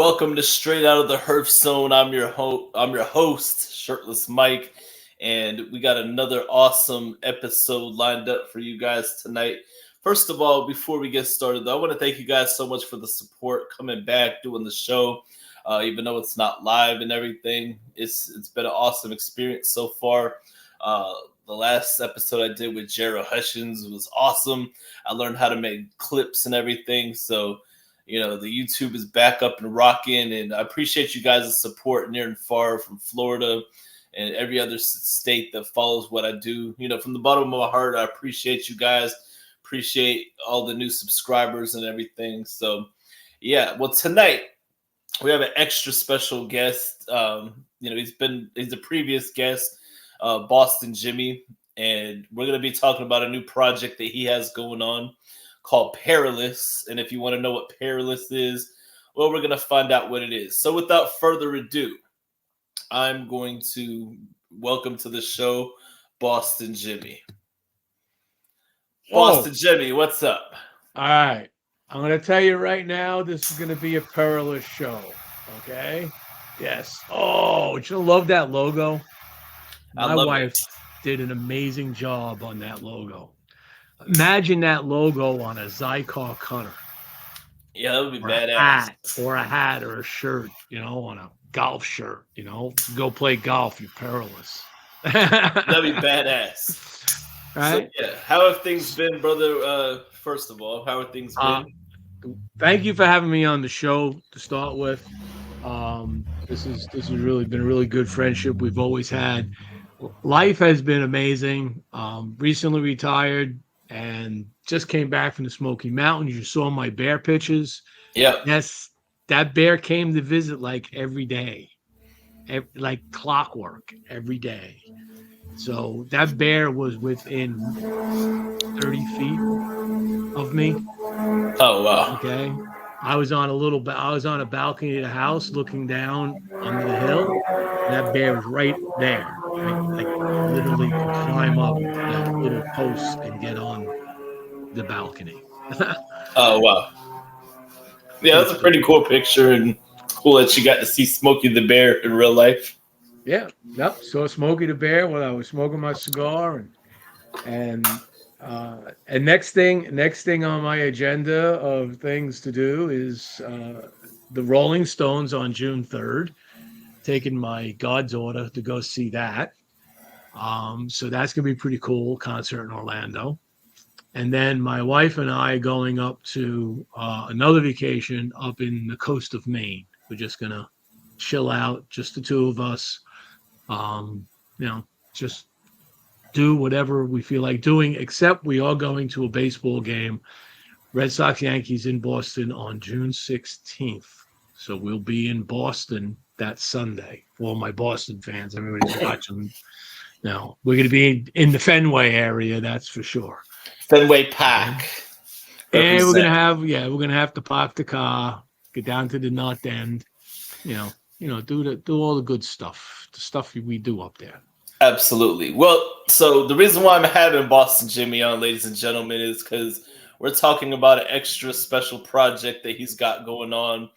Welcome to Straight Out of the Herf Zone. I'm your host, Shirtless Mike, and we got another awesome episode lined up for you guys tonight. First of all, before we get started, though, I want to thank you guys so much for the support coming back, doing the show. Even though it's not live and everything, it's been an awesome experience so far. The last episode I did with Jared Hutchins was awesome. I learned how to make clips and everything, so the YouTube is back up and rocking, and I appreciate you guys' support near and far from Florida and every other state that follows what I do. From the bottom of my heart, I appreciate you guys. Appreciate all the new subscribers and everything. So, yeah. Well, tonight we have an extra special guest. He's a previous guest, Boston Jimmie, and we're gonna be talking about a new project that he has going on called Perilous. And if you want to know what Perilous is, well, we're going to find out what it is. So without further ado, I'm going to welcome to the show Boston Jimmie. Boston Jimmie, what's up? All right. I'm going to tell you right now, this is going to be a perilous show. Okay? Yes. Oh, you love that logo? My wife did an amazing job on that logo. Imagine that logo on a cigar cutter. Yeah, that would be badass. Or a hat or a shirt, on a golf shirt, go play golf, you're perilous. That'd be badass. Right? So, yeah. How have things been, brother? First of all, how have things been? Thank you for having me on the show to start with. This has really been a really good friendship we've always had. Life has been amazing. Recently retired and just came back from the Smoky Mountains. You saw my bear pictures. Yeah. Yes, that bear came to visit like every day, like clockwork every day. So that bear was within 30 feet of me. Oh, wow. Okay. I was on a balcony of the house looking down onto the hill. And that bear was right there. Like literally could climb up that little post and get on the balcony. Oh, wow. Yeah, that's a pretty cool picture, and cool that you got to see Smokey the Bear in real life. Yeah, yep. Saw Smokey the Bear while I was smoking my cigar, and next thing on my agenda of things to do is the Rolling Stones on June 3rd. Taking my goddaughter to go see that. So that's gonna be pretty cool concert in Orlando. And then my wife and I going up to another vacation up in the coast of Maine. We're just gonna chill out, just the two of us. Just do whatever we feel like doing, except we are going to a baseball game, Red Sox Yankees in Boston on June 16th. So we'll be in Boston that Sunday. For all my Boston fans, everybody's watching. Now we're going to be in the Fenway area, that's for sure. Fenway Park. And we're gonna have to park the car, get down to the North End. Do all the good stuff, the stuff we do up there. Absolutely. Well, so the reason why I'm having Boston Jimmie on, ladies and gentlemen, is because we're talking about an extra special project that he's got going on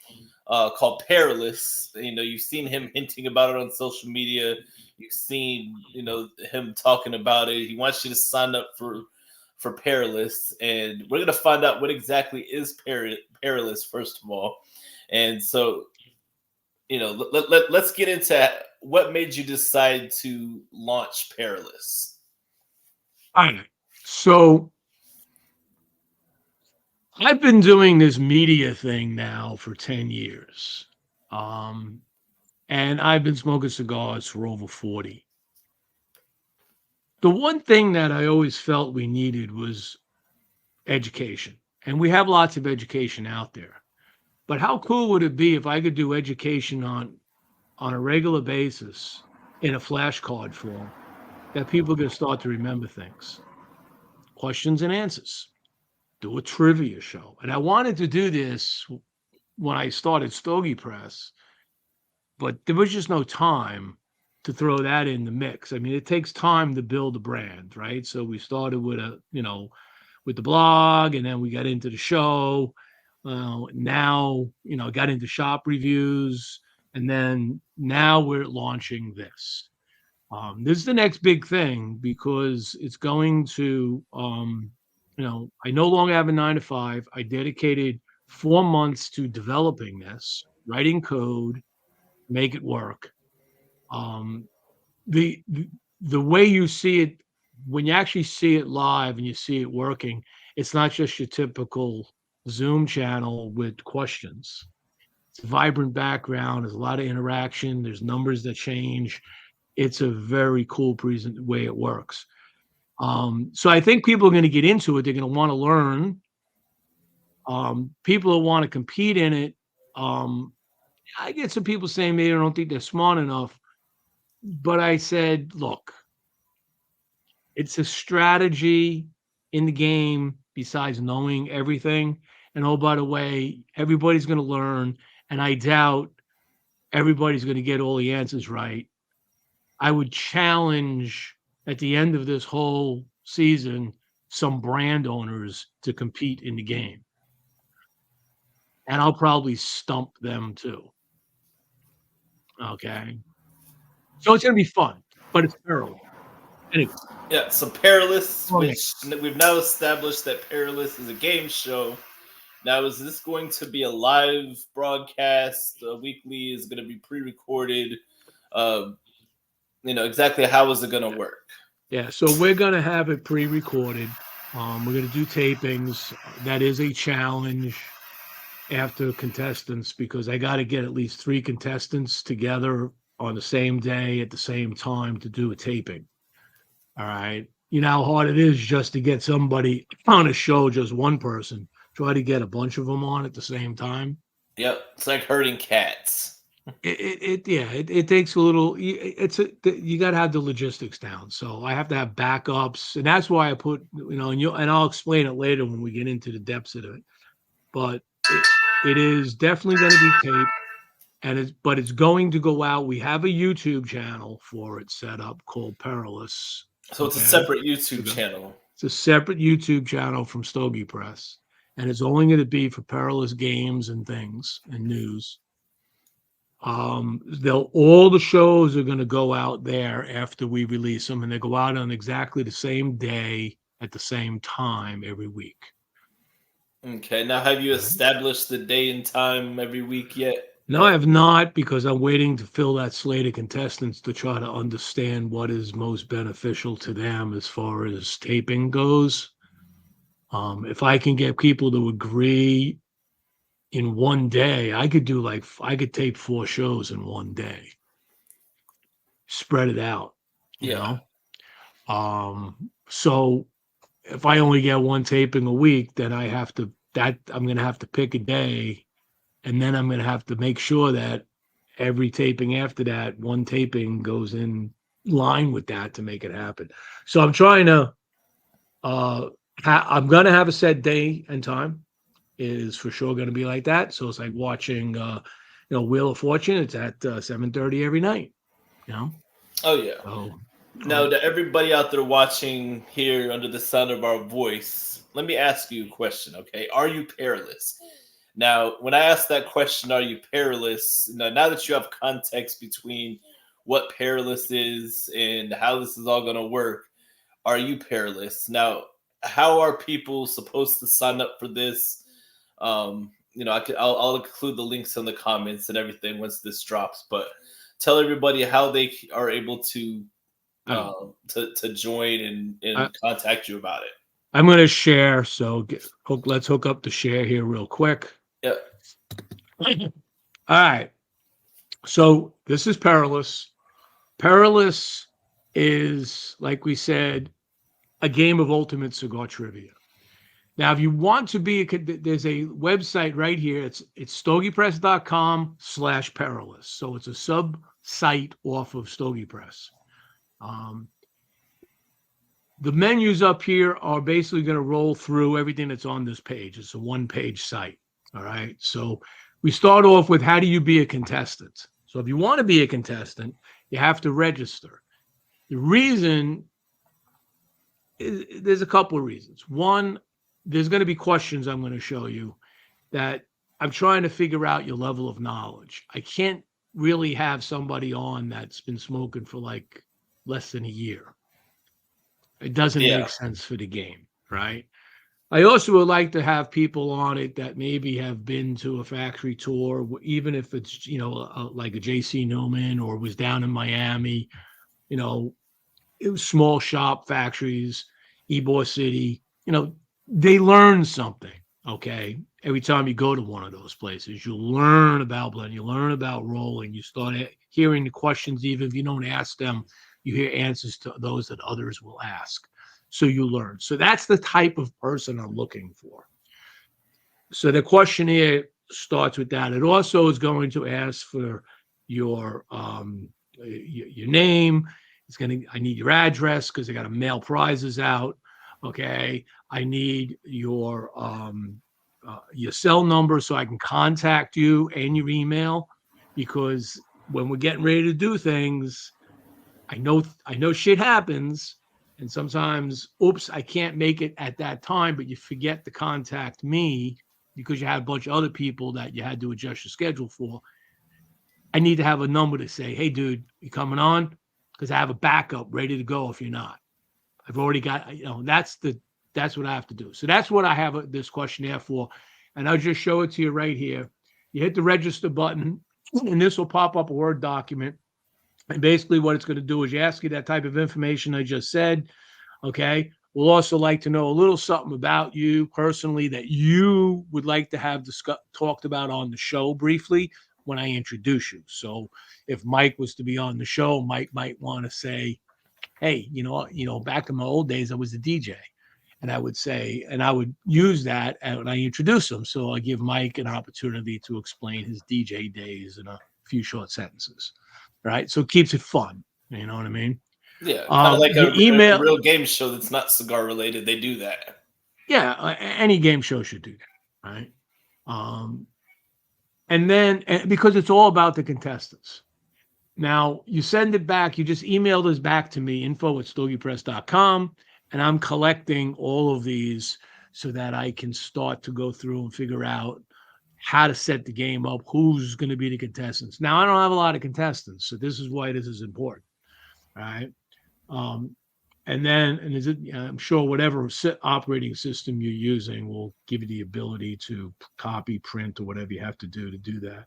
called Perilous. You've seen him hinting about it on social media. You've seen, him talking about it. He wants you to sign up for Perilous, and we're gonna find out what exactly is Perilous first of all. And so, let's get into what made you decide to launch Perilous. All right. So I've been doing this media thing now for 10 years. And I've been smoking cigars for over 40. The one thing that I always felt we needed was education. And we have lots of education out there. But how cool would it be if I could do education on a regular basis in a flashcard form that people could start to remember things? Questions and answers. Do a trivia show. And I wanted to do this when I started Stogie Press, but there was just no time to throw that in the mix. I mean, it takes time to build a brand, right? So we started with with the blog, and then we got into the show. Now, got into shop reviews, and then now we're launching this. This is the next big thing because it's going to, I no longer have a 9 to 5. I dedicated 4 months to developing this, writing code, make it work. Um, the, the the way you see it, when you actually see it live and you see it working, it's not just your typical Zoom channel with questions. It's a vibrant background. There's a lot of interaction. There's numbers that change. It's a very cool present way it works. So I think people are going to get into it. They're going to want to learn. People who want to compete in it. I get some people saying maybe I don't think they're smart enough, but I said, look, it's a strategy in the game besides knowing everything. And oh, by the way, everybody's going to learn, and I doubt everybody's going to get all the answers right. I would challenge at the end of this whole season some brand owners to compete in the game. And I'll probably stump them too. Okay. So it's going to be fun, but it's perilous. Anyway. Yeah, so Perilous, which we've now established that Perilous is a game show. Now, is this going to be a live broadcast weekly? Is it going to be pre-recorded? Exactly how is it going to work? Yeah, so we're going to have it pre-recorded. We're going to do tapings. That is a challenge after contestants because I got to get at least 3 contestants together on the same day at the same time to do a taping. All right. You know how hard it is just to get somebody on a show, just one person. Try to get a bunch of them on at the same time. Yep, it's like herding cats. It takes a little. You got to have the logistics down. So I have to have backups, and that's why I put and I'll explain it later when we get into the depths of it. But it is definitely going to be taped, but it's going to go out. We have a YouTube channel for it set up called Perilous. So it's a separate YouTube channel. It's a separate YouTube channel from Stogie Press, and it's only going to be for Perilous games and things and news. All the shows are going to go out there after we release them, and they go out on exactly the same day at the same time every week. Okay. Now, have you established the day and time every week yet? No, I have not, because I'm waiting to fill that slate of contestants to try to understand what is most beneficial to them as far as taping goes. If I can get people to agree in one day, I could tape 4 shows in one day, spread it out, you know? So if I only get 1 taping a week, then I'm going to have to pick a day. And then I'm going to have to make sure that every taping after that, 1 taping goes in line with that to make it happen. So I'm trying to, I'm going to have a set day and time. It is for sure going to be like that. So it's like watching, Wheel of Fortune. It's at 7:30 every night, Oh, yeah. Now, to everybody out there watching here under the sound of our voice, let me ask you a question, okay? Are you perilous? Now, when I ask that question, are you perilous? Now that you have context between what perilous is and how this is all going to work, are you perilous? Now, how are people supposed to sign up for this? I'll include the links in the comments and everything once this drops. But tell everybody how they are able to join and contact you about it. I'm going to share. So let's hook up the share here real quick. Yep. All right. So this is Perilous. Perilous is, like we said, a game of ultimate cigar trivia. Now, if you want to be, there's a website right here. It's stogiepress.com/perilous. So it's a sub-site off of Stogie Press. The menus up here are basically going to roll through everything that's on this page. It's a 1-page site. All right. So we start off with, how do you be a contestant? So if you want to be a contestant, you have to register. The reason is, there's a couple of reasons. One, there's going to be questions I'm going to show you. that I'm trying to figure out your level of knowledge. I can't really have somebody on that's been smoking for like less than a year. It doesn't Yeah. make sense for the game, right? I also would like to have people on it that maybe have been to a factory tour, even if it's, like a JC Newman or was down in Miami, you know, it was small shop factories, Ybor City, they learn something. Okay. Every time you go to one of those places, you learn about blend, you learn about rolling, you start hearing the questions, even if you don't ask them, you hear answers to those that others will ask. So you learn. So that's the type of person I'm looking for. So the questionnaire starts with that. It also is going to ask for your name. I need your address because I got to mail prizes out. Okay. I need your cell number so I can contact you, and your email, because when we're getting ready to do things, I know shit happens, and sometimes, oops, I can't make it at that time, but you forget to contact me because you had a bunch of other people that you had to adjust your schedule for. I need to have a number to say, hey, dude, you coming on? Because I have a backup ready to go if you're not. I've already got, that's what I have to do. So that's what I have this questionnaire for. And I'll just show it to you right here. You hit the register button, and this will pop up a Word document. And basically what it's going to do is you ask you that type of information I just said. Okay. We'll also like to know a little something about you personally that you would like to have talked about on the show briefly when I introduce you. So if Mike was to be on the show, Mike might want to say, hey, back in my old days, I was a DJ. And I would say, and I would use that when I introduce him. So I give Mike an opportunity to explain his DJ days in a few short sentences. Right. So it keeps it fun. You know what I mean? Yeah, kind of like Your a email. real game show that's not cigar related. They do that. Yeah. Any game show should do that. Right. Um, and because it's all about the contestants. Now you send it back, you just email this back to me, info@stogiepress.com, and I'm collecting all of these so that I can start to go through and figure out how to set the game up, who's going to be the contestants. Now I don't have a lot of contestants, so this is why this is important. All right. Um, and is it, I'm sure whatever operating system you're using will give you the ability to copy, print, or whatever you have to do that.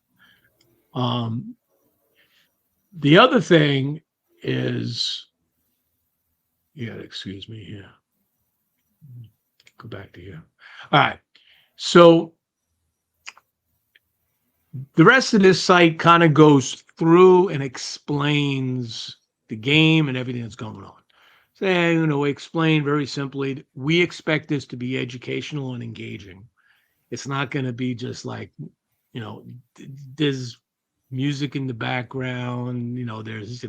Um, the other thing is, excuse me here. Go back to here. All right. So the rest of this site kind of goes through and explains the game and everything that's going on. So, explain very simply, we expect this to be educational and engaging. It's not going to be just like, there's music in the background, there's,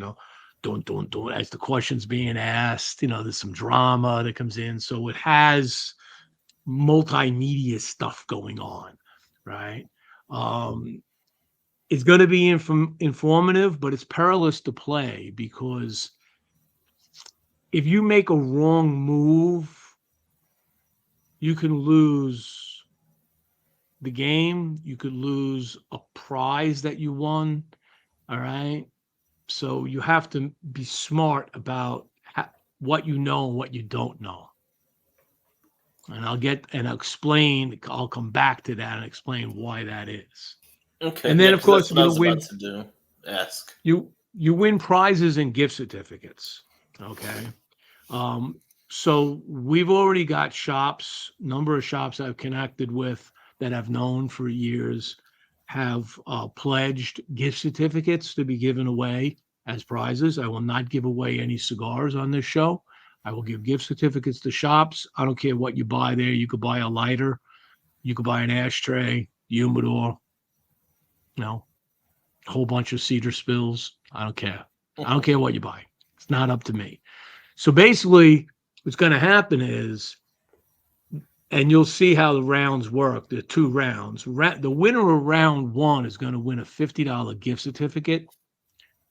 don't, as the questions being asked, there's some drama that comes in. So it has multimedia stuff going on, right? It's going to be informative, but it's perilous to play because if you make a wrong move, you can lose the game. You could lose a prize that you won. All right. So you have to be smart about what you know and what you don't know. And I'll explain, I'll come back to that and explain why that is. Okay, And yeah, then, of because that's course, what I was about to do. Ask. you win prizes and gift certificates. Okay. Um, so we've already got number of shops I've connected with that I've known for years have pledged gift certificates to be given away as prizes. I will not give away any cigars on this show. I will give gift certificates to shops. I don't care what you buy there. You could buy a lighter, you could buy an ashtray, humidor, a whole bunch of cedar spills. I don't care. I don't care what you buy. It's not up to me. So basically, what's going to happen is, and you'll see how the rounds work. There are 2 rounds. The winner of round 1 is going to win a $50 gift certificate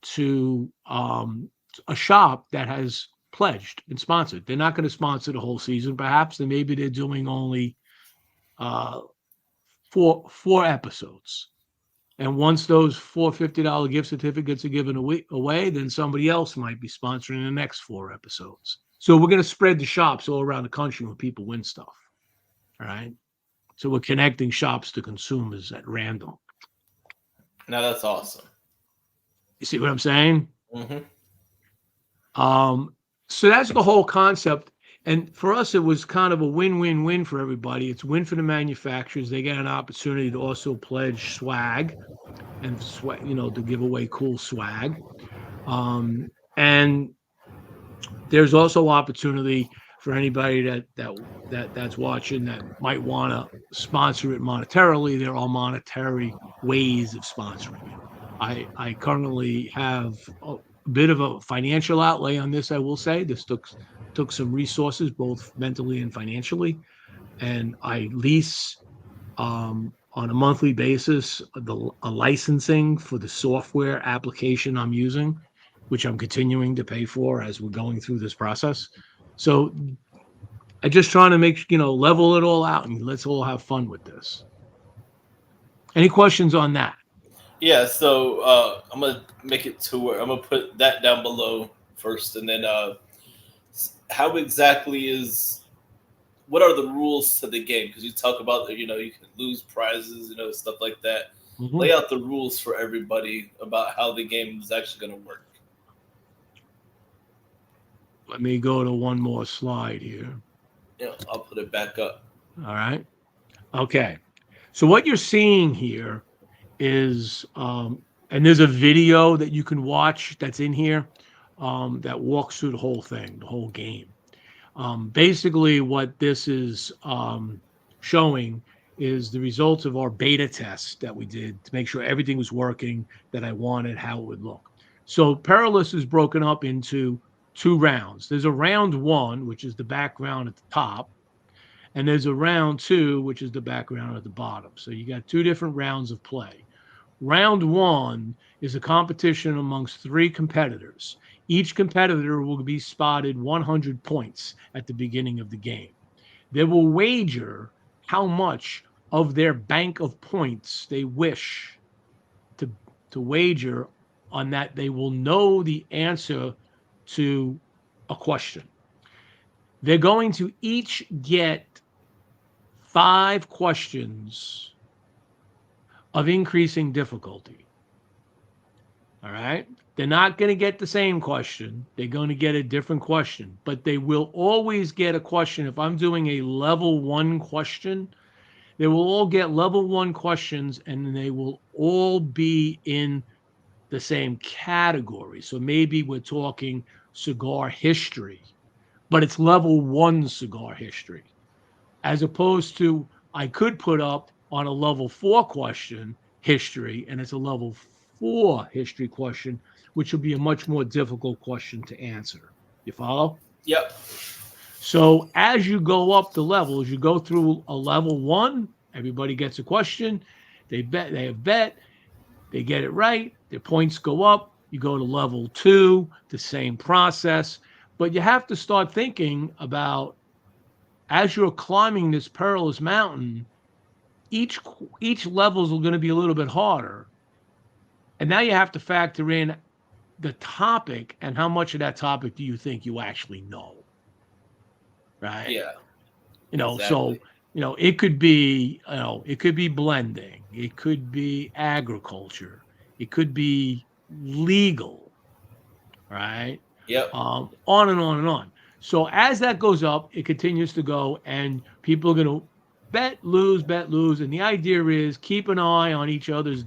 to a shop that has pledged and sponsored. They're not going to sponsor the whole season, perhaps. Maybe they're doing only four episodes. And once those four $50 gift certificates are given away, then somebody else might be sponsoring the next 4 episodes. So we're going to spread the shops all around the country when people win stuff. All right. So we're connecting shops to consumers at random. Now that's awesome. You see what I'm saying? Mm-hmm. So that's the whole concept. And for us, it was kind of a win-win-win for everybody. It's a win for the manufacturers. They get an opportunity to also pledge swag and to give away cool swag. And there's also opportunity for anybody that's watching that might want to sponsor it monetarily. There are monetary ways of sponsoring it. I currently have a bit of a financial outlay on this. I will say this took some resources, both mentally and financially, and I lease on a monthly basis a licensing for the software application I'm using, which I'm continuing to pay for as we're going through this process. So I just trying to level it all out and let's all have fun with this. Any questions on that? Yeah, so I'm gonna make it to where I'm gonna put that down below first, and then how exactly is what are the rules to the game? Because you talk about you can lose prizes, stuff like that. Mm-hmm. Lay out the rules for everybody about how the game is actually going to work. Let me go to one more slide here. Yeah, I'll put it back up. All right. Okay. So what you're seeing here is, and there's a video that you can watch that's in here that walks through the whole thing, the whole game. Basically, what this is showing is the results of our beta test that we did to make sure everything was working that I wanted, how it would look. So Perilous is broken up into 2 rounds. There's a round 1, which is the background at the top, and there's a round 2, which is the background at the bottom. So you got 2 different rounds of play. Round 1 is a competition amongst 3 competitors. Each competitor will be spotted 100 points at the beginning of the game. They will wager how much of their bank of points they wish to wager on that they will know the answer to a question. They're going to each get 5 questions of increasing difficulty. All right. They're not going to get the same question. They're going to get a different question, but they will always get a question. If I'm doing a level 1 question, they will all get level 1 questions and they will all be in the same category. So maybe we're talking cigar history, but it's level 1 cigar history, as opposed to I could put up on a level 4 question history, and it's a level 4 history question, which will be a much more difficult question to answer. You follow? Yep. So as you go up the levels, you go through a level 1, everybody gets a question, they have bet, they get it right, their points go up. You go to level 2, the same process, but you have to start thinking about, as you're climbing this perilous mountain, each level is going to be a little bit harder. And now you have to factor in the topic and how much of that topic do you think you actually know? Right? Yeah. So, it could be, it could be blending, it could be agriculture, it could be legal, right? Yep. On and on and on. So as that goes up, it continues to go, and people are going to bet, lose. And the idea is keep an eye on each other's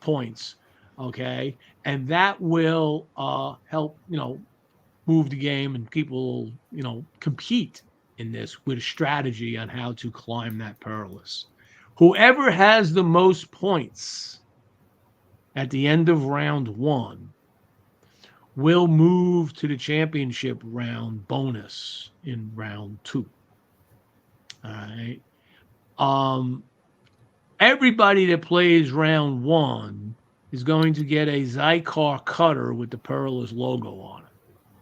points. Okay. And that will help, move the game, and people will, compete in this with a strategy on how to climb that perilous. Whoever has the most points at the end of round 1 will move to the championship round bonus in round 2. All right. Everybody that plays round 1 is going to get a Zycar cutter with the Perilous logo on it,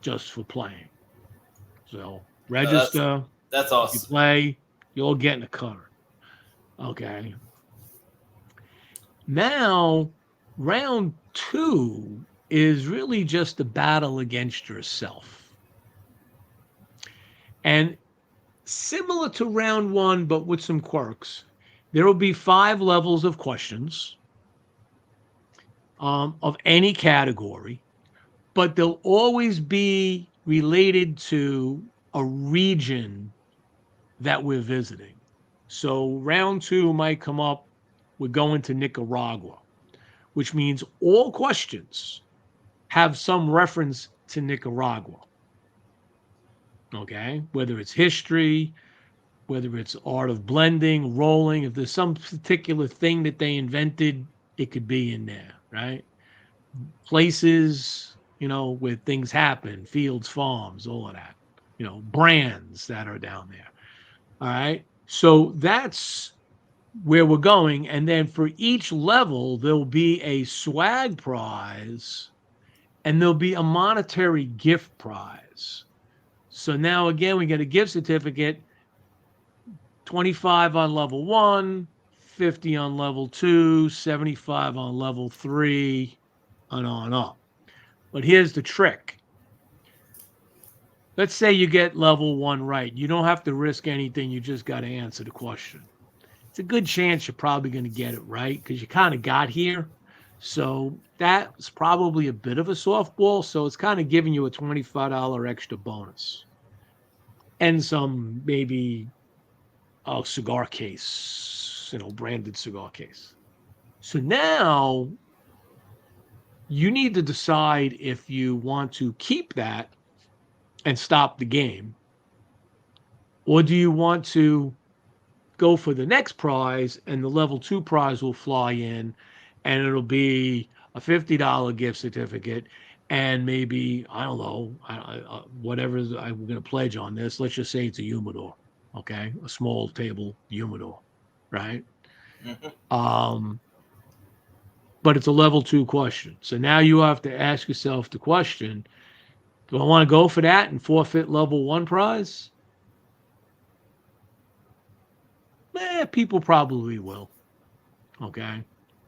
just for playing. So register. That's awesome. You play, you're all getting a cutter. Okay. Now, round 2 is really just a battle against yourself. And similar to round 1, but with some quirks, there will be 5 levels of questions of any category, but they'll always be related to a region that we're visiting. So round 2 might come up, we're going to Nicaragua, which means all questions have some reference to Nicaragua. Okay, whether it's history, whether it's art of blending, rolling, if there's some particular thing that they invented, it could be in there, right? Places, where things happen, fields, farms, all of that, brands that are down there. All right. So that's where we're going. And then for each level, there'll be a swag prize and there'll be a monetary gift prize. So now again, we get a gift certificate, 25 on level 1, 50 on level 2, 75 on level 3, and on up. But here's the trick. Let's say you get level 1 right. You don't have to risk anything. You just got to answer the question. It's a good chance you're probably going to get it right because you kind of got here. So that's probably a bit of a softball. So it's kind of giving you a $25 extra bonus and some maybe a cigar case, branded cigar case. So now you need to decide if you want to keep that and stop the game, or do you want to go for the next prize and the level 2 prize will fly in and it'll be a $50 gift certificate and maybe, I don't know, whatever I'm going to pledge on this. Let's just say it's a humidor, okay? A small table humidor, right? Mm-hmm. But it's a level 2 question. So now you have to ask yourself the question, do I want to go for that and forfeit level 1 prize? People probably will. Okay.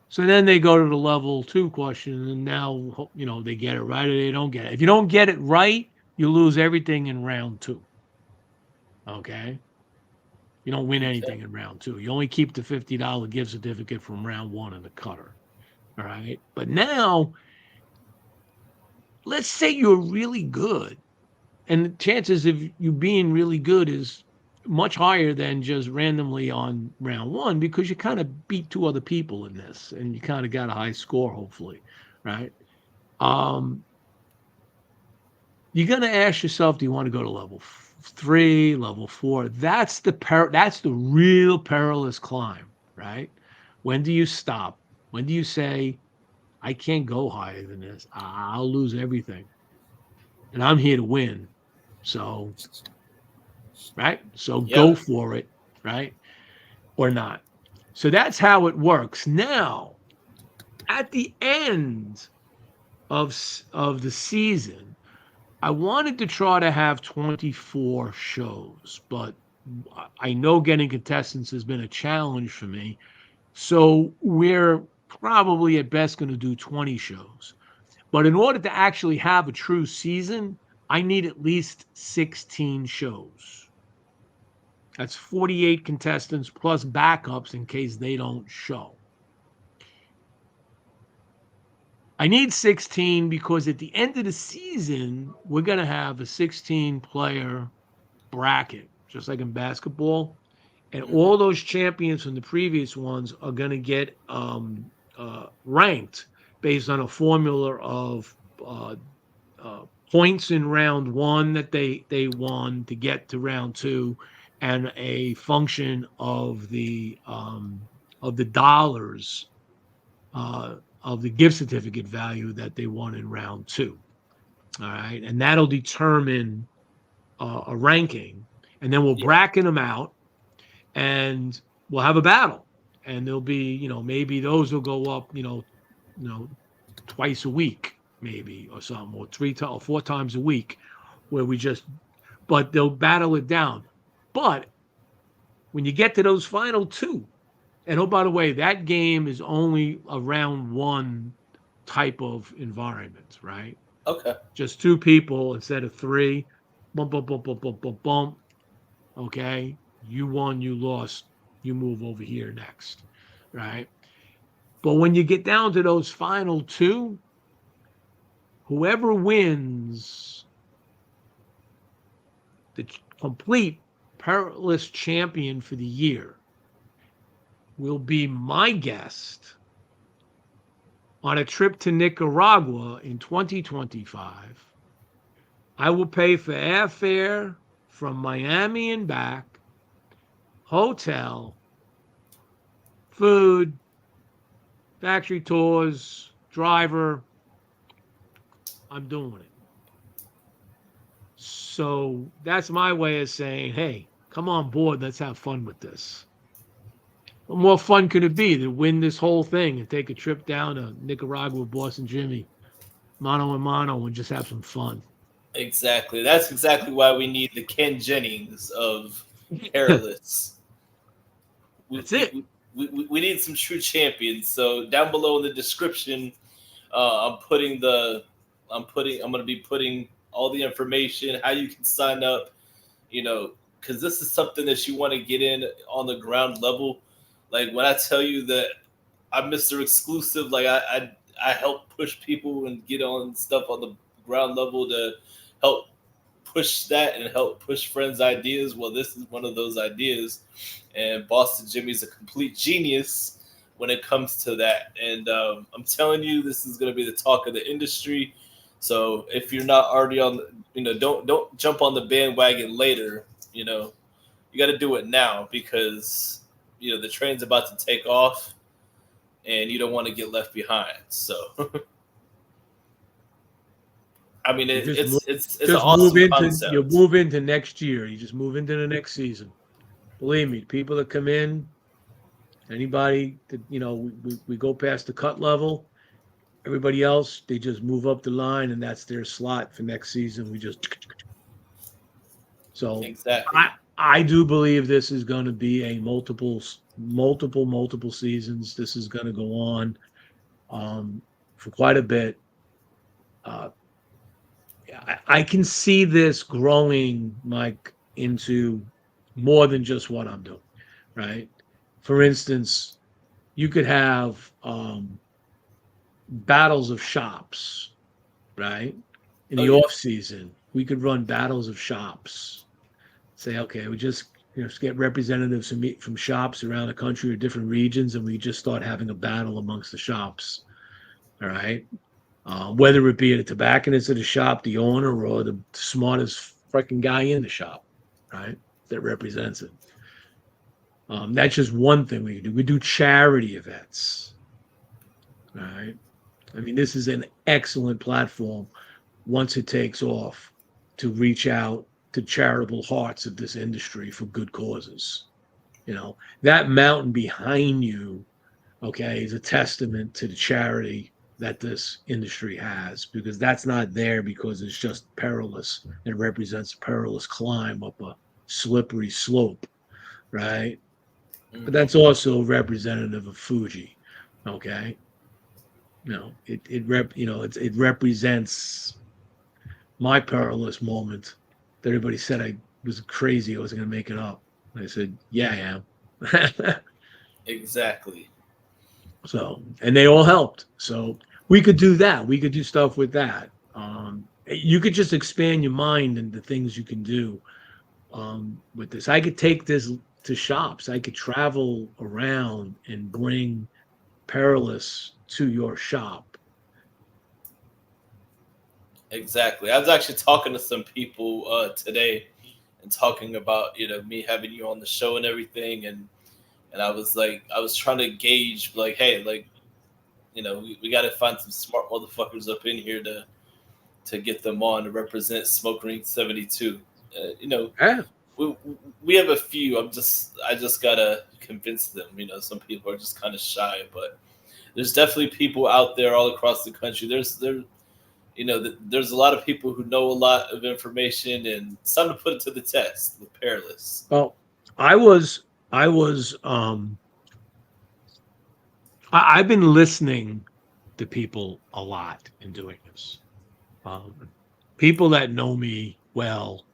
So then they go to the level 2 question, and now, they get it right or they don't get it. If you don't get it right, you lose everything in round 2. Okay. You don't win anything in round 2. You only keep the $50 gift certificate from round 1 in the cutter. All right. But now, let's say you're really good. And the chances of you being really good is much higher than just randomly on round 1 because you kind of beat 2 other people in this and you kind of got a high score, hopefully, right? You're going to ask yourself, do you want to go to level 3, level 4? That's the real perilous climb, right? When do you stop? When do you say, I can't go higher than this? I'll lose everything. And I'm here to win. So, right? So go Yep. for it, right? Or not. So that's how it works. Now, at the end of the season, I wanted to try to have 24 shows, but I know getting contestants has been a challenge for me. So we're probably at best going to do 20 shows. But in order to actually have a true season, I need at least 16 shows. That's 48 contestants plus backups in case they don't show. I need 16 because at the end of the season, we're going to have a 16-player bracket, just like in basketball. And Mm-hmm. all those champions from the previous ones are going to get ranked based on a formula of points in round 1 that they won to get to round 2, and a function of the dollars of the gift certificate value that they won in round 2. All right, and that'll determine a ranking, and then we'll Yeah. bracket them out, and we'll have a battle, and there'll be maybe those will go up twice a week maybe or something, or 4 times a week, where but they'll battle it down. But when you get to those final 2, And oh, by the way, that game is only around one type of environment, right? Okay. Just two people instead of three. Bump, bump, bump, bump, bump, bump, bump. Okay. You won, you lost, you move over here next, right? But when you get down to those final two, whoever wins the complete Perilous champion for the year will be my guest on a trip to Nicaragua in 2025. I will pay for airfare from Miami and back, hotel, food, factory tours, driver. I'm doing it. So that's my way of saying, hey, come on board. Let's have fun with this. What more fun could it be to win this whole thing and take a trip down to Nicaragua with Boston Jimmie, mano a mano, and just have some fun? Exactly. That's exactly why we need the Ken Jennings of Perilous. We, That's it. we need some true champions. So down below in the description, I'm going to be putting all the information, how you can sign up, because this is something that you want to get in on the ground level. Like when I tell you that I'm Mr. Exclusive, like I help push people and get on stuff on the ground level to help push that and help push friends' ideas. Well, this is one of those ideas, and Boston Jimmie's a complete genius when it comes to that. And I'm telling you, this is going to be the talk of the industry. So if you're not already on, don't jump on the bandwagon later. You got to do it now because the train's about to take off, and you don't want to get left behind. So. I mean, it's an awesome concept. You move into next year. You just move into the next season. Believe me, people that come in, anybody that we go past the cut level. Everybody else, they just move up the line, and that's their slot for next season. So exactly. I do believe this is going to be a multiple seasons. This is going to go on for quite a bit. I can see this growing, Mike, into more than just what I'm doing, right? For instance, you could have battles of shops, right? In the off season, we could run battles of shops. Say, okay, we just get representatives from shops around the country or different regions, and we just start having a battle amongst the shops. All right. Whether it be a tobacconist at the shop, the owner, or the smartest freaking guy in the shop, right, that represents it. That's just one thing we do. We do charity events, all right? I mean, this is an excellent platform once it takes off to reach out to charitable hearts of this industry for good causes. That mountain behind you, okay, is a testament to the charity that this industry has, because that's not there because it's just perilous. It represents a perilous climb up a slippery slope, right? Mm-hmm. But that's also representative of Fuji, okay? It represents my perilous moment that everybody said I was crazy, I wasn't going to make it up. And I said, yeah, I am. Exactly. So, and they all helped. So we could do that. We could do stuff with that. You could just expand your mind and the things you can do with this. I could take this to shops. I could travel around and bring Perilous to your shop. Exactly. I was actually talking to some people today and talking about, me having you on the show and everything. And I was trying to gauge, like, hey, like, we got to find some smart motherfuckers up in here to get them on to represent Smoke Ring 72. Yeah. We have a few. I just gotta convince them. Some people are just kind of shy, but there's definitely people out there all across the country. There's a lot of people who know a lot of information, and it's time to put it to the test with Perilous. Well, I was I've been listening to people a lot in doing this. People that know me well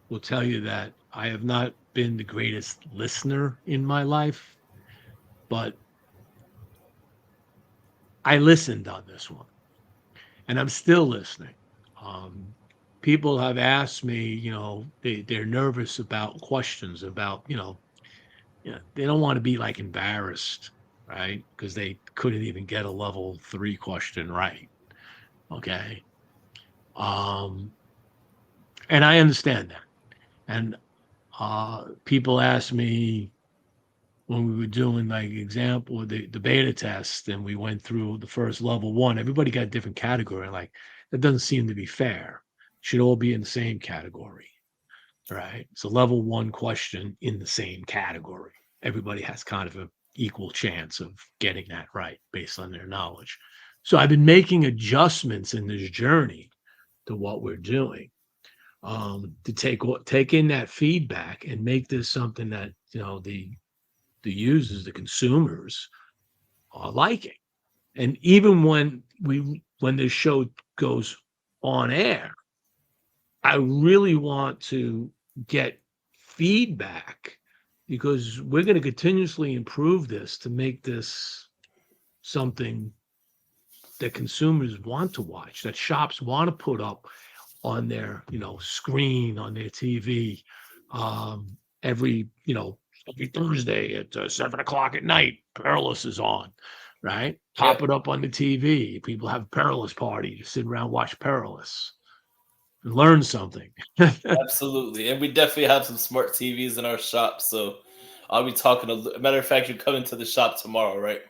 will tell you that I have not been the greatest listener in my life, but I listened on this one and I'm still listening. Um, People have asked me, they're nervous about questions about, they don't want to be like embarrassed, right? Because they couldn't even get a level 3 question right. Okay. Um, and I understand that. And people ask me when we were doing like example the beta test and we went through the first level 1, everybody got a different category. Like that doesn't seem to be fair. Should all be in the same category, right? It's a level 1 question in the same category. Everybody has kind of an equal chance of getting that right based on their knowledge. So I've been making adjustments in this journey to what we're doing, to take in that feedback and make this something that the users, the consumers are liking. And even when this show goes on air, I really want to get feedback because we're going to continuously improve this to make this something that consumers want to watch, that shops want to put up on their screen on their TV, every every Thursday at 7 o'clock at night. Perilous is on, right? Pop Yep. it up on the TV. People have a Perilous party. You sit around, watch Perilous, and learn something. Absolutely. And we definitely have some smart TVs in our shop. So I'll be talking. Matter of fact, you're coming to the shop tomorrow, right?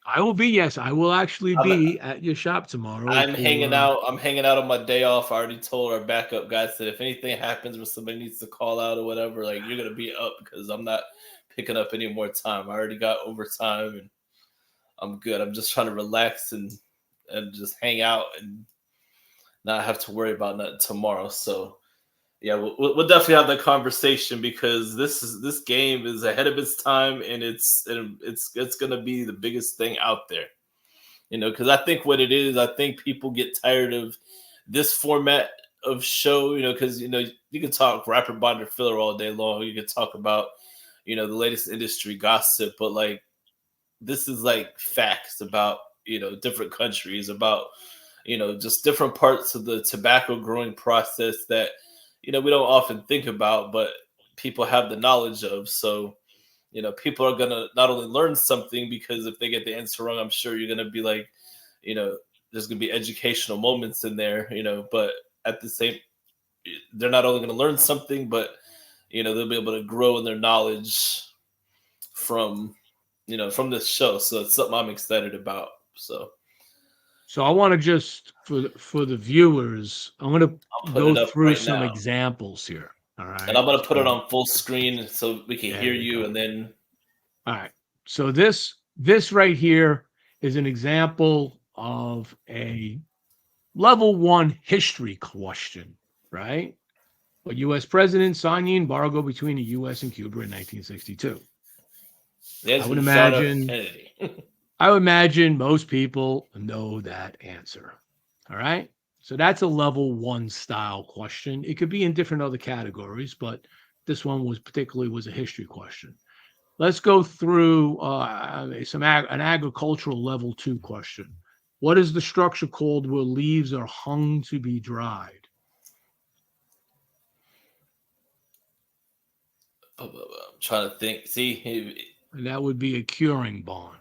I will be, yes, I will actually I'm be at your shop tomorrow I'm hanging for. out. I'm hanging out on my day off. I already told our backup guys that if anything happens where somebody needs to call out or whatever, like you're gonna be up because I'm not picking up any more time. I already got overtime and I'm good. I'm just trying to relax and just hang out and not have to worry about nothing tomorrow. So yeah, we'll definitely have that conversation because this game is ahead of its time and it's gonna be the biggest thing out there. Because I think what it is, I think people get tired of this format of show. Because you can talk rapper binder filler all day long. You can talk about the latest industry gossip, but like this is like facts about different countries, about just different parts of the tobacco growing process that we don't often think about, but people have the knowledge of. So people are gonna not only learn something because if they get the answer wrong, I'm sure you're gonna be like, you know, there's gonna be educational moments in there, but at the same, they're not only gonna learn something, but they'll be able to grow in their knowledge from from this show. So it's something I'm excited about. So So I want to just for the viewers, I'm going to I'll put go it up through right some now. examples here. All And right. I'm gonna put it So on full screen so we can there hear you you. go. And then All right. So this right here is an example of a level 1 history question, right? A U.S. president signed the embargo between the U.S. and Cuba in 1962. the I answer would is John F. imagine Kennedy. I would imagine most people know that answer. All right. So that's a level 1 style question. It could be in different other categories, but this one was a history question. Let's go through an agricultural level 2 question. What is the structure called where leaves are hung to be dried? I'm trying to think. See, And that would be a curing barn.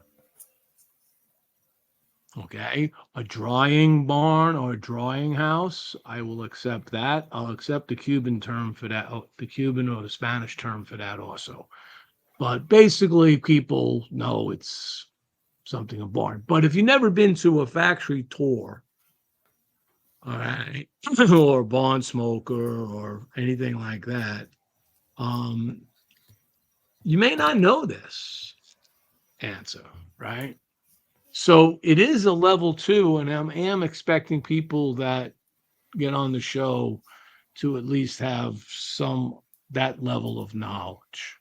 Okay, a drying barn or a drying house, I will accept that. I'll accept the Cuban term for that, the Cuban or the Spanish term for that also. But basically, people know it's something a barn. But if you've never been to a factory tour, all right, or a barn smoker or anything like that, um, you may not know this answer, right? So it is a level 2, and I am expecting people that get on the show to at least have some that level of knowledge.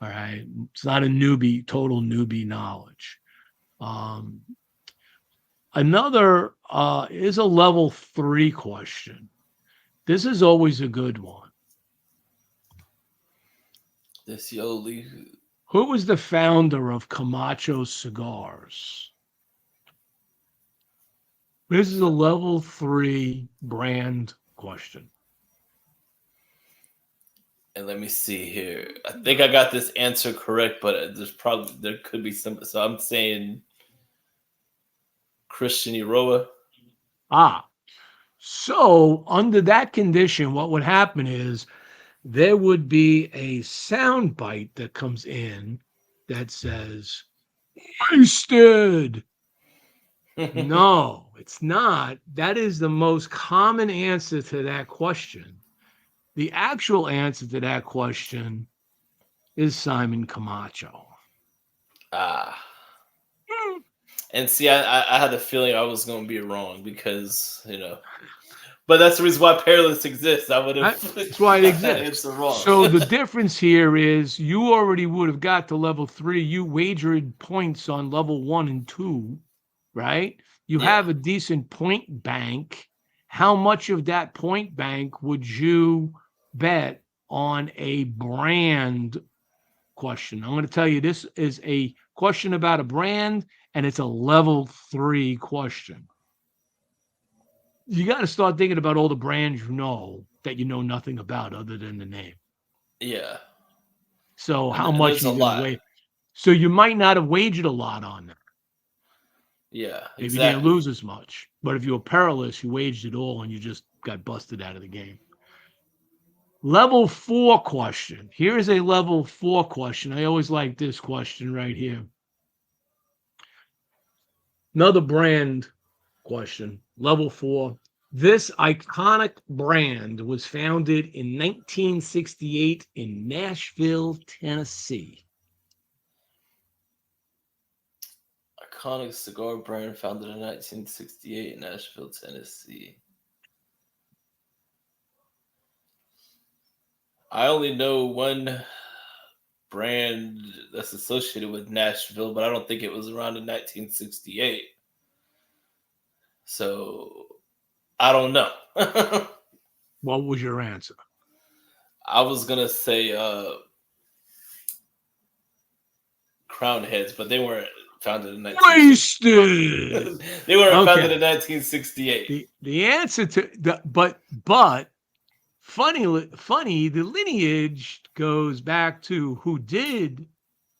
All right. It's not a total newbie knowledge. Another is a level 3 question. This is always a good one. This Yoli. Who was the founder of Camacho Cigars? This is a level 3 brand question. And let me see here. I think I got this answer correct, but there could be some. So I'm saying Christian Iroa. So under that condition, what would happen is there would be a sound bite that comes in that says, wasted. No, it's not. That is the most common answer to that question. The actual answer to that question is Simon Camacho. And see, I had a feeling I was going to be wrong because, but that's the reason why Perilous exists. I would have. That's why it exists. So the difference here is you already would have got to level 3. You wagered points on level 1 and 2, right? You have a decent point bank. How much of that point bank would you bet on a brand question? I'm going to tell you, this is a question about a brand, and it's a level 3 question. You got to start thinking about all the brands that you know nothing about other than the name. Yeah. So how much are you going to wait? So you might not have wagered a lot on that. Yeah, Maybe you didn't lose as much. But if you were Perilous, you waged it all and you just got busted out of the game. Level 4 question. Here is a level 4 question. I always like this question right here. Another brand question. Level 4. This iconic brand was founded in 1968 in Nashville, Tennessee. Iconic cigar brand founded in 1968 in Nashville, Tennessee. I only know one brand that's associated with Nashville, but I don't think it was around in 1968. So I don't know. What was your answer? I was gonna say Crown Heads, but they weren't founded in 1968. They weren't founded in 1968. The answer to the but funny, the lineage goes back to who did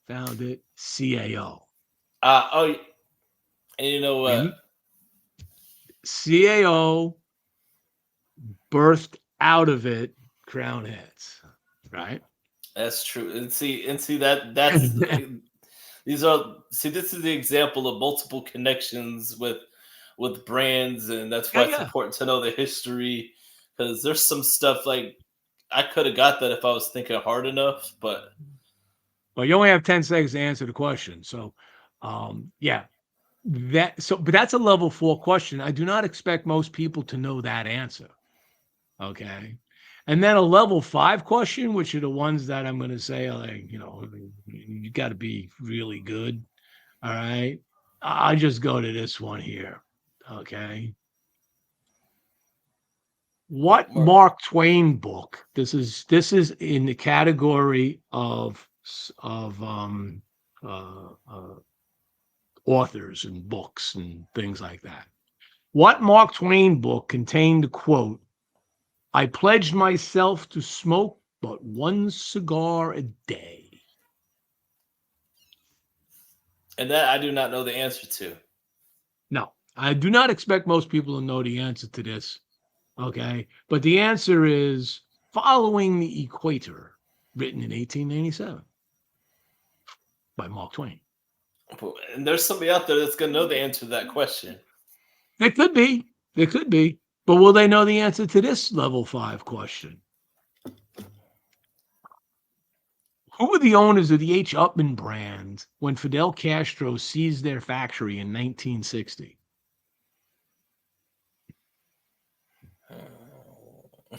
found it, CAO. And you know what? CAO birthed out of it Crown Heads, right? That's true. And see that's this is the example of multiple connections with brands, and that's why it's important to know the history, because there's some stuff like I could have got that if I was thinking hard enough, but well, you only have 10 seconds to answer the question. So but that's a level 4 question. I do not expect most people to know that answer. Okay. And then a level 5 question, which are the ones that I'm going to say, like, you got to be really good. All right. I'll just go to this one here. Okay. What Mark Twain book? This is in the category of authors and books and things like that. What Mark Twain book contained the quote, "I pledged myself to smoke but one cigar a day"? And that I do not know the answer to. No, I do not expect most people to know the answer to this. Okay. But the answer is Following the Equator, written in 1897 by Mark Twain. And there's somebody out there that's going to know the answer to that question. There could be. But will they know the answer to this level 5 question? Who were the owners of the H. Upmann brand when Fidel Castro seized their factory in 1960?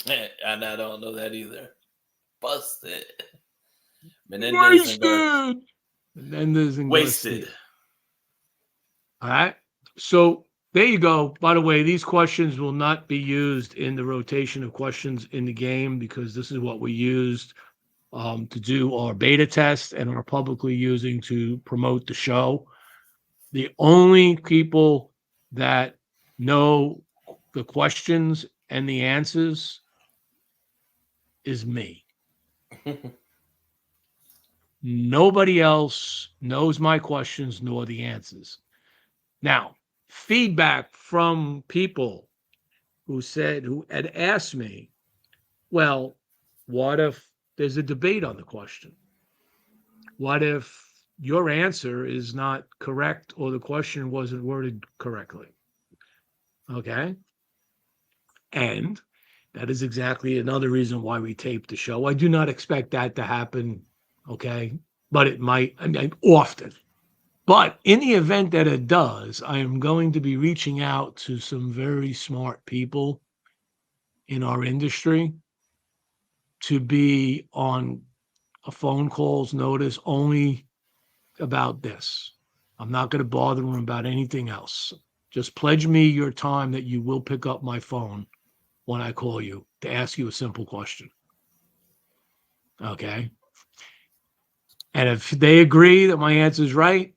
And I don't know that either. Busted. Menendez and Wasted. All right. So there you go. By the way, these questions will not be used in the rotation of questions in the game because this is what we used to do our beta test and are publicly using to promote the show. The only people that know the questions and the answers is me. Nobody else knows my questions nor the answers. Now, feedback from people who had asked me, well, what if there's a debate on the question? What if your answer is not correct or the question wasn't worded correctly? Okay. And that is exactly another reason why we taped the show. I do not expect that to happen. Okay. But it might, I mean, often. But in the event that it does, I am going to be reaching out to some very smart people in our industry to be on a phone call's notice only about this. I'm not going to bother them about anything else. Just pledge me your time that you will pick up my phone when I call you to ask you a simple question. Okay. And if they agree that my answer is right,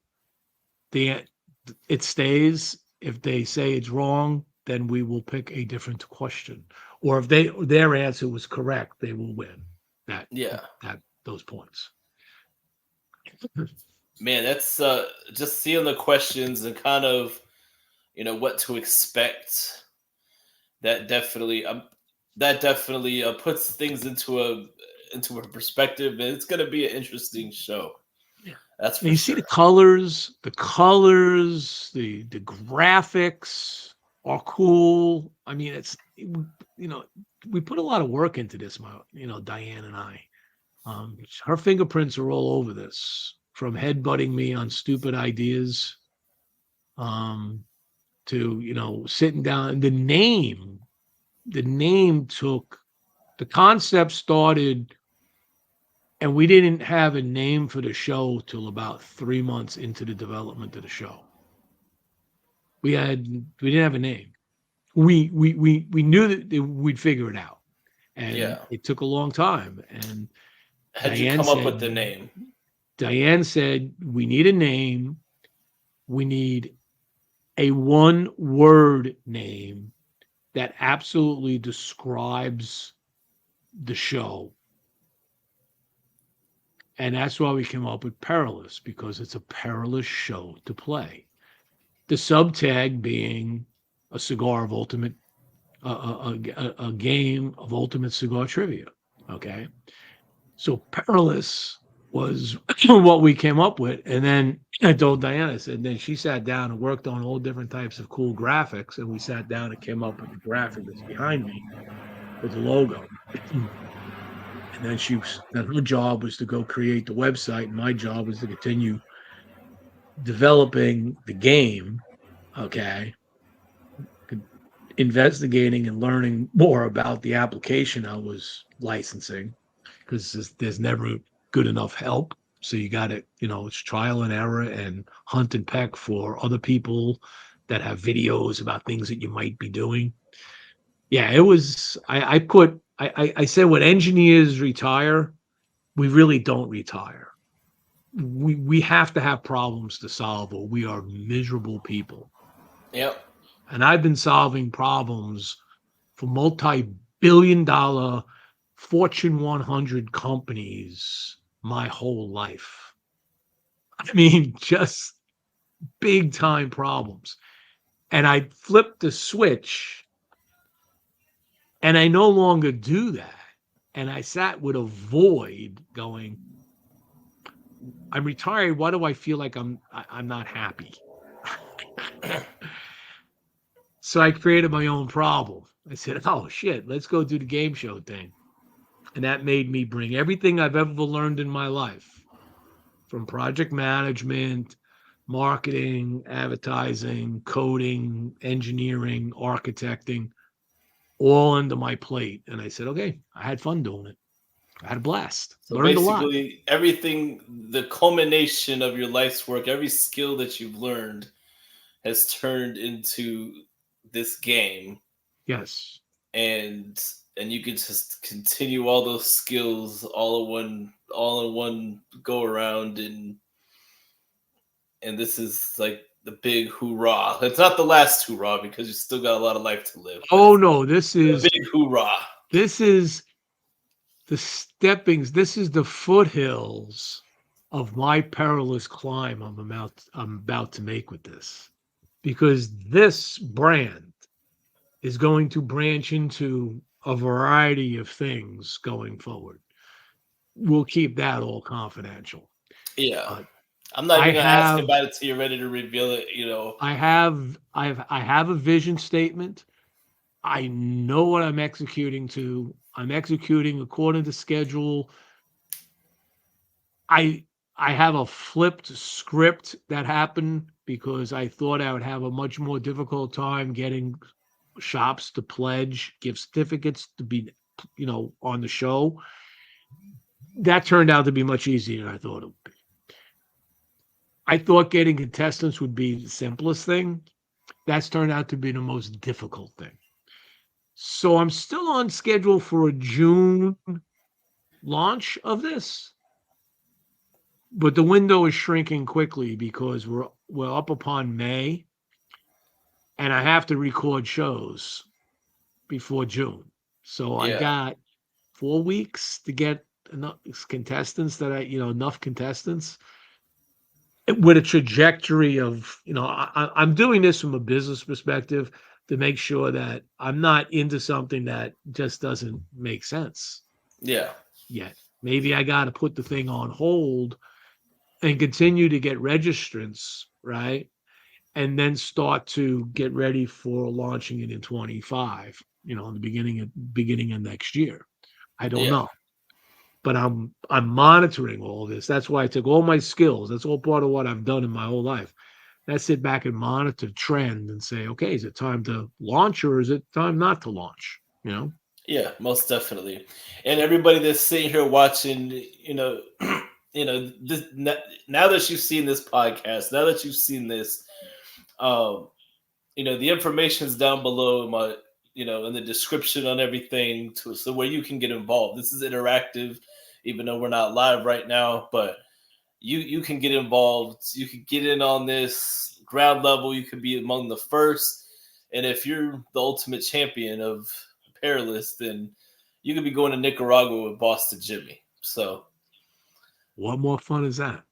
it stays. If they say it's wrong, then we will pick a different question. Or if their answer was correct, they will win that Yeah. those points. Man, that's just seeing the questions and kind of what to expect. That definitely puts things into a perspective, and it's going to be an interesting show. Yeah. That's And for you see sure. the graphics are cool. I mean, we put a lot of work into this, Diane and I. Her fingerprints are all over this, from headbutting me on stupid ideas, to sitting down. The name took the concept started, and we didn't have a name for the show till about 3 months into the development of the show. We didn't have a name. We knew that we'd figure it out, and Yeah. it took a long time. And How'd you Diane come up said, with the name? we need a name. We need a one-word name that absolutely describes the show. And that's why we came up with Perilous, because it's a perilous show to play. The subtag being a cigar of ultimate, a game of ultimate cigar trivia. Okay. So Perilous was what we came up with. And then I told Diana, I said, then she sat down and worked on all different types of cool graphics. And we sat down and came up with the graphic that's behind me with the logo. And then her job was to go create the website. And my job was to continue developing the game. Okay. Investigating and learning more about the application I was licensing, because there's never good enough help. So you got to, it's trial and error and hunt and peck for other people that have videos about things that you might be doing. Yeah, it was, I said, when engineers retire, we really don't retire. We have to have problems to solve, or we are miserable people. Yep. And I've been solving problems for multi-billion dollar Fortune 100 companies my whole life. I mean, just big time problems. And I flipped the switch, and I no longer do that. And I sat with a void going, I'm retired. Why do I feel like I'm not happy? So I created my own problem. I said, oh shit, let's go do the game show thing. And that made me bring everything I've ever learned in my life, from project management, marketing, advertising, coding, engineering, architecting, all under my plate. And I said, okay, I had fun doing it. I had a blast, So learned a lot. basically, everything, the culmination of your life's work, every skill that you've learned has turned into this game, Yes. and you can just continue all those skills all in one go around, and this is like the big hoorah. It's not the last hoorah because you still got a lot of life to live, but Oh it's no, this the is big hoorah. this is the steppings. This is the foothills of my perilous climb I'm about to make with this, because this brand is going to branch into a variety of things going forward. We'll keep that all confidential. Yeah. But I'm not I even gonna ask have about it till you're ready to reveal it, you know. I have a vision statement. I know what I'm executing to. I'm executing according to schedule. I I have a flipped script that happened because I thought I would have a much more difficult time getting shops to pledge gift certificates to be, on the show. That turned out to be much easier than I thought it would be. I thought getting contestants would be the simplest thing. That's turned out to be the most difficult thing. So I'm still on schedule for a June launch of this, but the window is shrinking quickly because we're up upon May, and I have to record shows before June. So I Yeah. got 4 weeks to get enough contestants enough contestants with a trajectory of, I'm doing this from a business perspective to make sure that I'm not into something that just doesn't make sense Yeah. yet. Maybe I got to put the thing on hold and continue to get registrants, right? And then start to get ready for launching it in 25, in the beginning of next year. I don't Yeah. know. But I'm monitoring all this. That's why I took all my skills. That's all part of what I've done in my whole life. I sit back and monitor trend and say, okay, is it time to launch or is it time not to launch? Yeah, most definitely. And everybody that's sitting here watching, this now that you've seen this podcast, now that you've seen this, um, the information is down below in my, in the description on everything, so where you can get involved. This is interactive, even though we're not live right now, but you can get involved. You can get in on this ground level. You could be among the first, and if you're the ultimate champion of Perilous, then you could be going to Nicaragua with Boston Jimmie. So What more fun is that?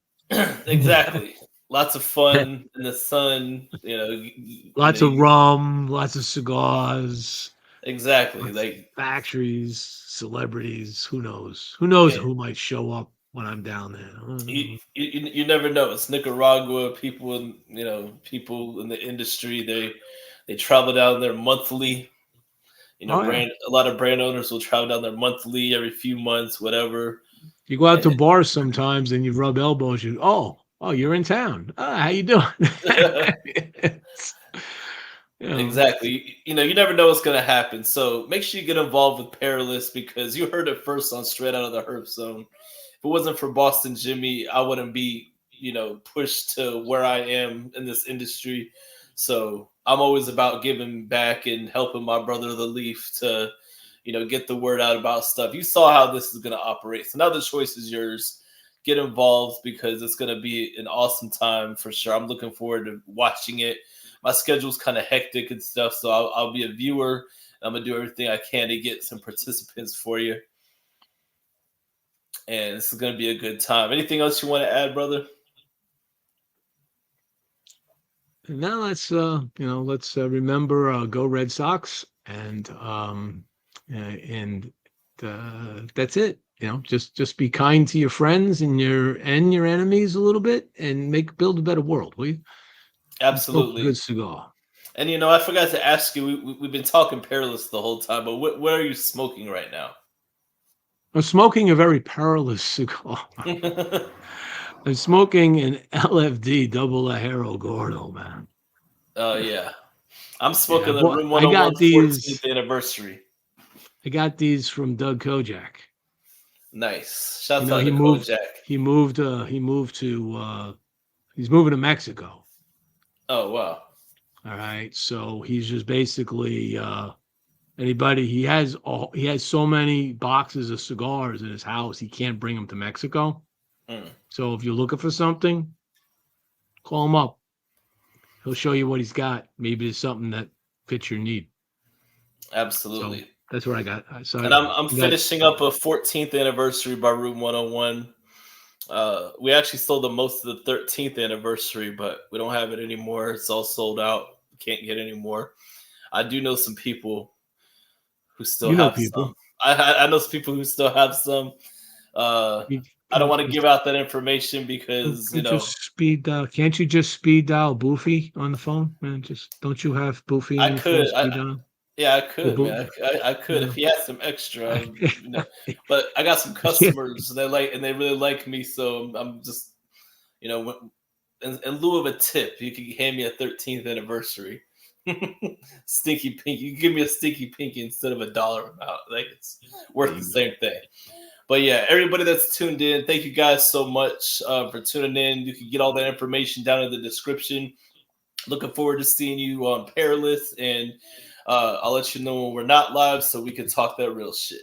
exactly, lots of fun in the sun. Lots of rum, lots of cigars, exactly lots of like factories, celebrities. Who knows? Who knows yeah, who might show up when I'm down there? you never know. It's Nicaragua. People in the industry, they travel down there monthly. Oh yeah. A lot of brand owners will travel down there monthly, every few months, whatever. You go out to And bars sometimes and you rub elbows. Oh, you're in town. How you doing? It's, exactly, you never know what's gonna happen. So make sure you get involved with Perilous because you heard it first on Straight Out of the Herf Zone. If it wasn't for Boston Jimmie, I wouldn't be, pushed to where I am in this industry. So I'm always about giving back and helping my brother the Leaf to, get the word out about stuff. You saw how this is going to operate. So now the choice is yours. Get involved because it's going to be an awesome time for sure. I'm looking forward to watching it. My schedule's kind of hectic and stuff, so I'll be a viewer. I'm going to do everything I can to get some participants for you. And this is going to be a good time. Anything else you want to add, brother? now let's remember go Red Sox and that's it. Just be kind to your friends and your enemies a little bit and build a better world, will you? Smoke a Absolutely. good cigar. And I forgot to ask you. We've been talking Perilous the whole time, but what are you smoking right now? I'm smoking a very perilous cigar. I'm smoking an LFD double Ajero Gordo, man. Oh yeah, I'm Yeah, smoking the Room I 101 got 14th these. anniversary. I got these from Doug Kojak. Nice. Shouts He out to moved. Kojak. He moved to. He's moving to Mexico. Oh wow. All right. So he's just basically anybody he has so many boxes of cigars in his house, he can't bring them to Mexico. Mm, So if you're looking for something, call him up. He'll show you what he's got. Maybe it's something that fits your need. So absolutely. that's what I got. So And I'm I got finishing up a 14th anniversary by Room 101. We actually sold the most of the 13th anniversary, but we don't have it anymore. It's all sold out. Can't get any more. I do know some people who still you know have some. people. I know some people who still have some. Uh, You I don't can want to give out that information because just speed dial. Can't you just speed dial Boofy on the phone? Man, just don't you have Boofy I on your phone? could. Speed dial. Yeah, I Or could, Boo, man. I could if yeah. he has some extra, I, But I got some yeah. customers and they really like me, so I'm just, in lieu of a tip, you can hand me a 13th anniversary. Stinky pinky. You can give me a stinky pinky instead of a dollar amount. Like it's There worth the you go. same thing. But yeah, everybody that's tuned in, thank you guys so much for tuning in. You can get all that information down in the description. Looking forward to seeing you on Perilous, and I'll let you know when we're not live so we can talk that real shit.